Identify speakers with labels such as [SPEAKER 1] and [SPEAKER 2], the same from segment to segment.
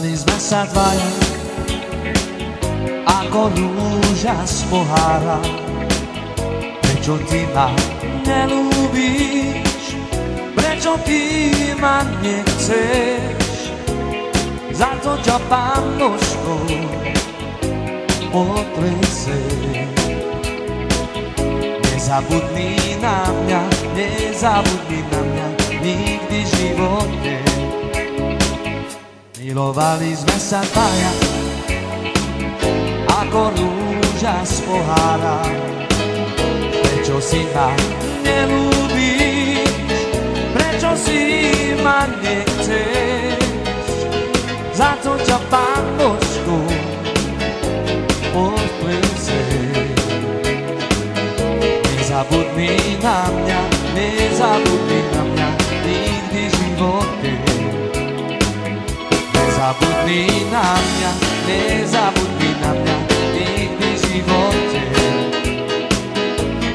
[SPEAKER 1] Milovali sme sa dvaja ako rúža z pohára. Prečo ty ma nelúbíš? Prečo ty ma nechceš? Za to ťa Pánoškou potrese. Nezabudni na mňa, nezabudni na mňa nikdy v živote. Milovali sme sa dvaja ako rúža z pohára. Prečo si ma nelúbíš? Prečo si ma nechceš? Za to ťa Pánoškou potrese. Nezabudni na mňa, nezabudni na mňa nikdy v živote. Nezabudni na mňa, nezabudni na mňa nikdy v živote.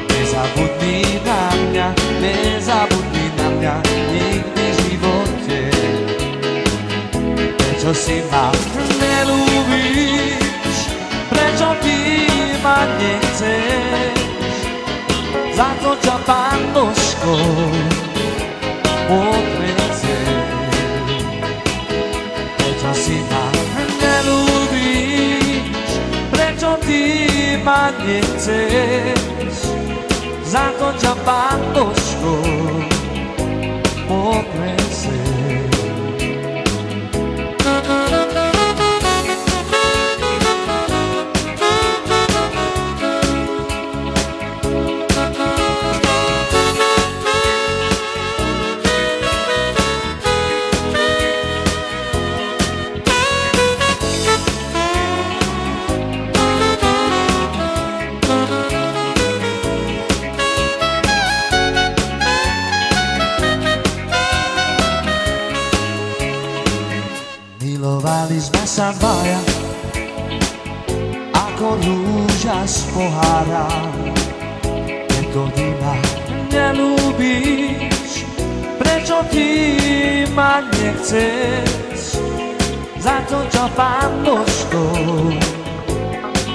[SPEAKER 1] Nezabudni na mňa, nezabudni na mňa nikdy v živote. Prečo si ma nelúbíš? Prečo ty ma nechceš? Za to ťa Pánoškou potrese. Prečo si ma nelúbíš? Prečo ty ma nechceš? Za to ťa Pánoškou potrese. Milovali sme sa dvaja ako rúža z pohára. Preto ty ma nelúbíš? Prečo ty ma nechceš? Za to ťa Pánoškou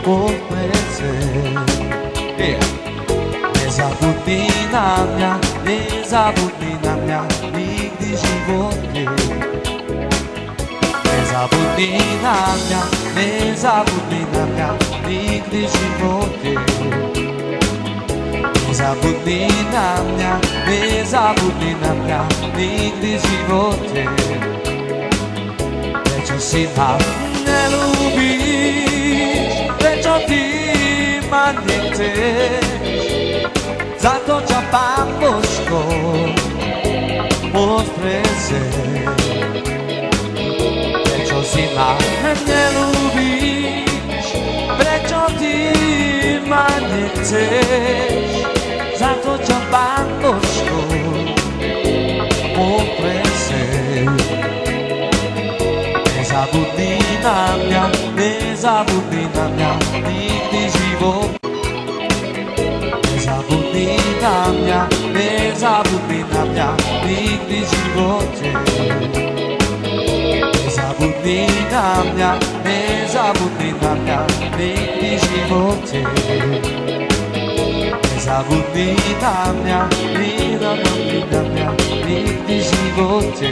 [SPEAKER 1] potrese. Nezabudni na mňa, nezabudni na mňa nikdy v živote. Nezabudni na mňa, nezabudni na mňa nikdy v živote. Nezabudni na mňa, nezabudni na mňa nikdy v živote. Prečo si ma nelúbíš? Prečo ty ma nechceš? Za to ťa Pánoškou potrese. Prečo si ma nelúbíš? Prečo ty ma nechceš? Za to ťa Pánoškou potrese. Nezabudni na mňa, nezabudni na mňa nikdy v živote. Nezabudni na mňa, nezabudni na mňa nikdy v živote. Nezabudni na mňa, nezabudni na mňa nikdy v živote. Nezabudni na mňa, nezabudni na mňa nikdy v živote.